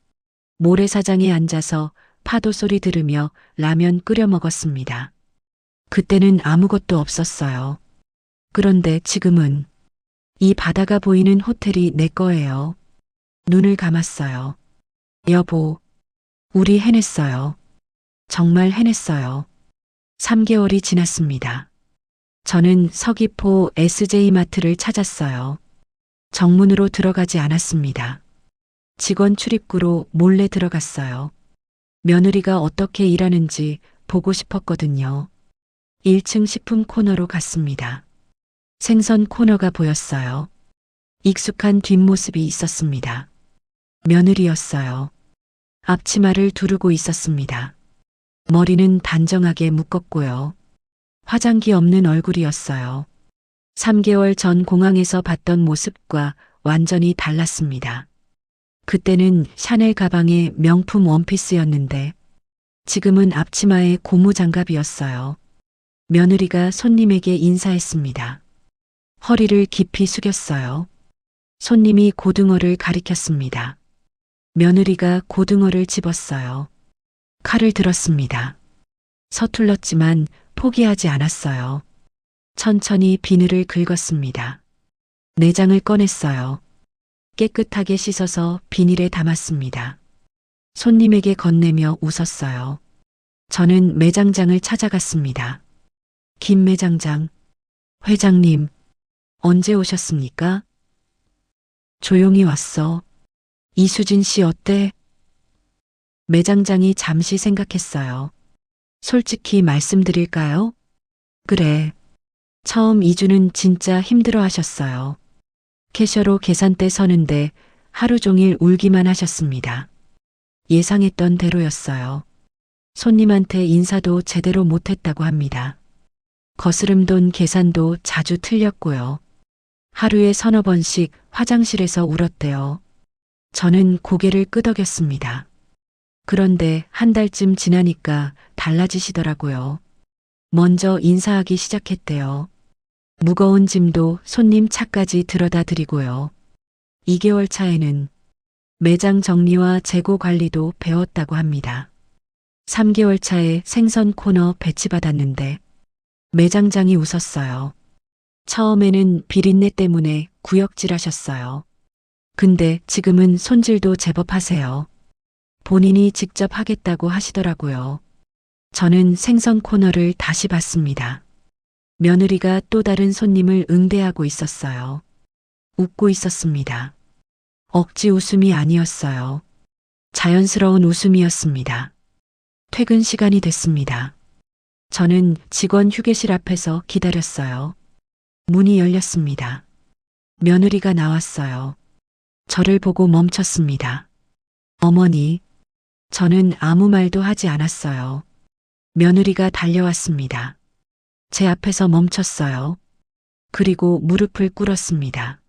모래사장에 앉아서 파도 소리 들으며 라면 끓여 먹었습니다. 그때는 아무것도 없었어요. 그런데 지금은 이 바다가 보이는 호텔이 내 거예요. 눈을 감았어요. 여보, 우리 해냈어요. 정말 해냈어요. 3개월이 지났습니다. 저는 서귀포 SJ마트를 찾았어요. 정문으로 들어가지 않았습니다. 직원 출입구로 몰래 들어갔어요. 며느리가 어떻게 일하는지 보고 싶었거든요. 1층 식품 코너로 갔습니다. 생선 코너가 보였어요. 익숙한 뒷모습이 있었습니다. 며느리였어요. 앞치마를 두르고 있었습니다. 머리는 단정하게 묶었고요. 화장기 없는 얼굴이었어요. 3개월 전 공항에서 봤던 모습과 완전히 달랐습니다. 그때는 샤넬 가방에 명품 원피스였는데 지금은 앞치마에 고무장갑이었어요. 며느리가 손님에게 인사했습니다. 허리를 깊이 숙였어요. 손님이 고등어를 가리켰습니다. 며느리가 고등어를 집었어요. 칼을 들었습니다. 서툴렀지만 포기하지 않았어요. 천천히 비늘을 긁었습니다. 내장을 꺼냈어요. 깨끗하게 씻어서 비닐에 담았습니다. 손님에게 건네며 웃었어요. 저는 매장장을 찾아갔습니다. 김 매장장, 회장님, 언제 오셨습니까? 조용히 왔어. 이수진 씨 어때? 매장장이 잠시 생각했어요. 솔직히 말씀드릴까요? 그래. 처음 2주는 진짜 힘들어 하셨어요. 캐셔로 계산대 서는데 하루 종일 울기만 하셨습니다. 예상했던 대로였어요. 손님한테 인사도 제대로 못했다고 합니다. 거스름 돈 계산도 자주 틀렸고요. 하루에 서너 번씩 화장실에서 울었대요. 저는 고개를 끄덕였습니다. 그런데 한 달쯤 지나니까 달라지시더라고요. 먼저 인사하기 시작했대요. 무거운 짐도 손님 차까지 들여다 드리고요. 2개월 차에는 매장 정리와 재고 관리도 배웠다고 합니다. 3개월 차에 생선 코너 배치받았는데 매장장이 웃었어요. 처음에는 비린내 때문에 구역질 하셨어요. 근데 지금은 손질도 제법 하세요. 본인이 직접 하겠다고 하시더라고요. 저는 생선 코너를 다시 봤습니다. 며느리가 또 다른 손님을 응대하고 있었어요. 웃고 있었습니다. 억지 웃음이 아니었어요. 자연스러운 웃음이었습니다. 퇴근 시간이 됐습니다. 저는 직원 휴게실 앞에서 기다렸어요. 문이 열렸습니다. 며느리가 나왔어요. 저를 보고 멈췄습니다. 어머니, 저는 아무 말도 하지 않았어요. 며느리가 달려왔습니다. 제 앞에서 멈췄어요. 그리고 무릎을 꿇었습니다.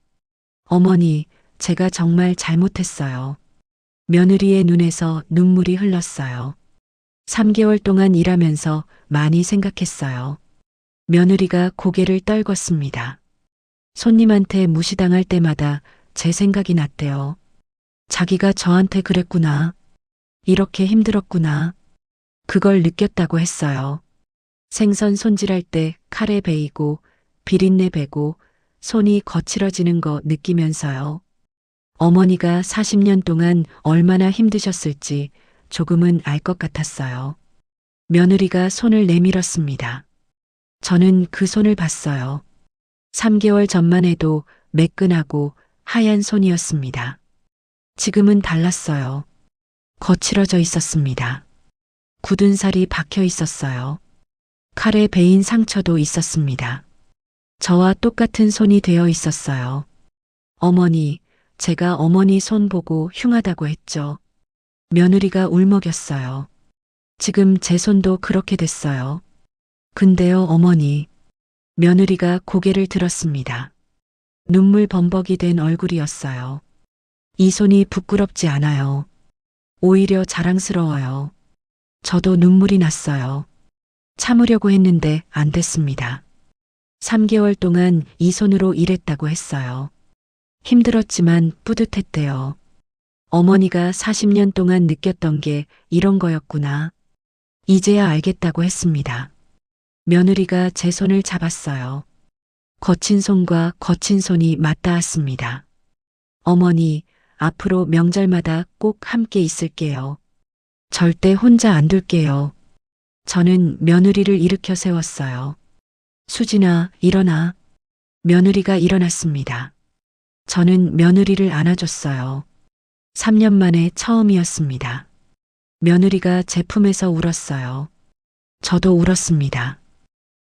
어머니, 제가 정말 잘못했어요. 며느리의 눈에서 눈물이 흘렀어요. 3개월 동안 일하면서 많이 생각했어요. 며느리가 고개를 떨궜습니다. 손님한테 무시당할 때마다 제 생각이 났대요. 자기가 저한테 그랬구나. 이렇게 힘들었구나. 그걸 느꼈다고 했어요. 생선 손질할 때 칼에 베이고 비린내 배고 손이 거칠어지는 거 느끼면서요. 어머니가 40년 동안 얼마나 힘드셨을지 조금은 알 것 같았어요. 며느리가 손을 내밀었습니다. 저는 그 손을 봤어요. 3개월 전만 해도 매끈하고 하얀 손이었습니다. 지금은 달랐어요. 거칠어져 있었습니다. 굳은 살이 박혀 있었어요. 칼에 베인 상처도 있었습니다. 저와 똑같은 손이 되어 있었어요. 어머니, 제가 어머니 손 보고 흉하다고 했죠. 며느리가 울먹였어요. 지금 제 손도 그렇게 됐어요. 근데요, 어머니. 며느리가 고개를 들었습니다. 눈물 범벅이 된 얼굴이었어요. 이 손이 부끄럽지 않아요. 오히려 자랑스러워요. 저도 눈물이 났어요. 참으려고 했는데 안 됐습니다. 3개월 동안 이 손으로 일했다고 했어요. 힘들었지만 뿌듯했대요. 어머니가 40년 동안 느꼈던 게 이런 거였구나. 이제야 알겠다고 했습니다. 며느리가 제 손을 잡았어요. 거친 손과 거친 손이 맞닿았습니다. 어머니, 앞으로 명절마다 꼭 함께 있을게요. 절대 혼자 안 둘게요. 저는 며느리를 일으켜 세웠어요. 수진아, 일어나. 며느리가 일어났습니다. 저는 며느리를 안아줬어요. 3년 만에 처음이었습니다. 며느리가 제 품에서 울었어요. 저도 울었습니다.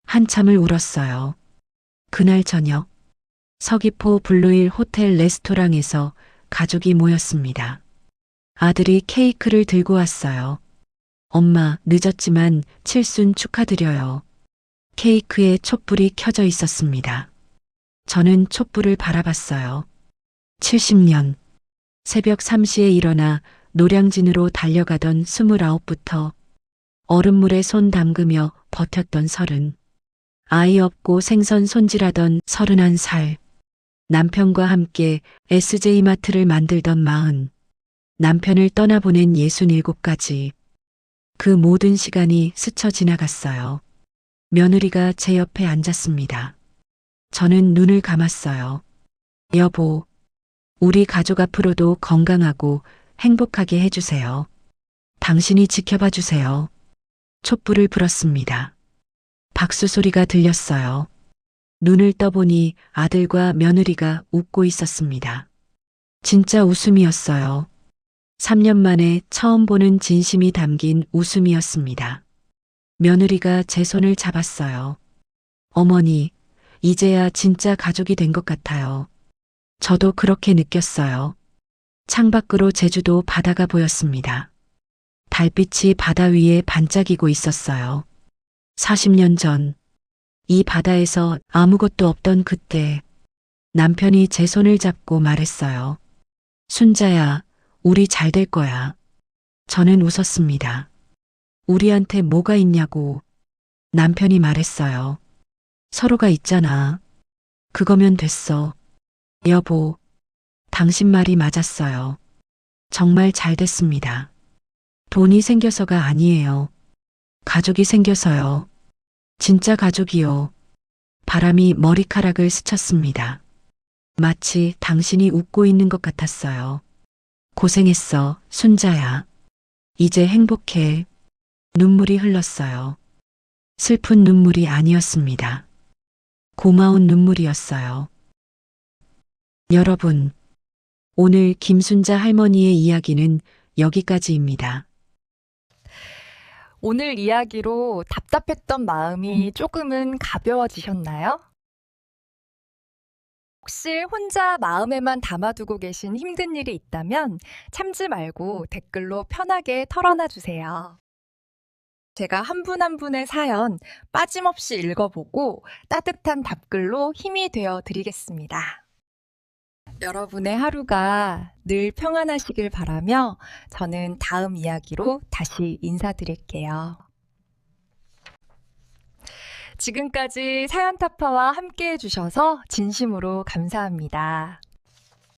한참을 울었어요. 그날 저녁, 서귀포 블루힐 호텔 레스토랑에서 가족이 모였습니다. 아들이 케이크를 들고 왔어요. 엄마, 늦었지만 칠순 축하드려요. 케이크에 촛불이 켜져 있었습니다. 저는 촛불을 바라봤어요. 70년. 새벽 3시에 일어나 노량진으로 달려가던 29부터 얼음물에 손 담그며 버텼던 30. 아이 없고 생선 손질하던 31살. 남편과 함께 SJ마트를 만들던 40. 남편을 떠나보낸 67까지. 그 모든 시간이 스쳐 지나갔어요. 며느리가 제 옆에 앉았습니다. 저는 눈을 감았어요. 여보, 우리 가족 앞으로도 건강하고 행복하게 해주세요. 당신이 지켜봐 주세요. 촛불을 불었습니다. 박수 소리가 들렸어요. 눈을 떠보니 아들과 며느리가 웃고 있었습니다. 진짜 웃음이었어요. 3년 만에 처음 보는 진심이 담긴 웃음이었습니다. 며느리가 제 손을 잡았어요. 어머니, 이제야 진짜 가족이 된 것 같아요. 저도 그렇게 느꼈어요. 창밖으로 제주도 바다가 보였습니다. 달빛이 바다 위에 반짝이고 있었어요. 40년 전, 이 바다에서 아무것도 없던 그때, 남편이 제 손을 잡고 말했어요. 순자야, 우리 잘 될 거야. 저는 웃었습니다. 우리한테 뭐가 있냐고. 남편이 말했어요. 서로가 있잖아. 그거면 됐어. 여보, 당신 말이 맞았어요. 정말 잘 됐습니다. 돈이 생겨서가 아니에요. 가족이 생겨서요. 진짜 가족이요. 바람이 머리카락을 스쳤습니다. 마치 당신이 웃고 있는 것 같았어요. 고생했어, 순자야. 이제 행복해. 눈물이 흘렀어요. 슬픈 눈물이 아니었습니다. 고마운 눈물이었어요. 여러분, 오늘 김순자 할머니의 이야기는 여기까지입니다. 오늘 이야기로 답답했던 마음이 조금은 가벼워지셨나요? 혹시 혼자 마음에만 담아두고 계신 힘든 일이 있다면 참지 말고 댓글로 편하게 털어놔 주세요. 제가 한 분 한 분의 사연 빠짐없이 읽어보고 따뜻한 답글로 힘이 되어 드리겠습니다. 여러분의 하루가 늘 평안하시길 바라며 저는 다음 이야기로 다시 인사드릴게요. 지금까지 사연타파와 함께 해주셔서 진심으로 감사합니다.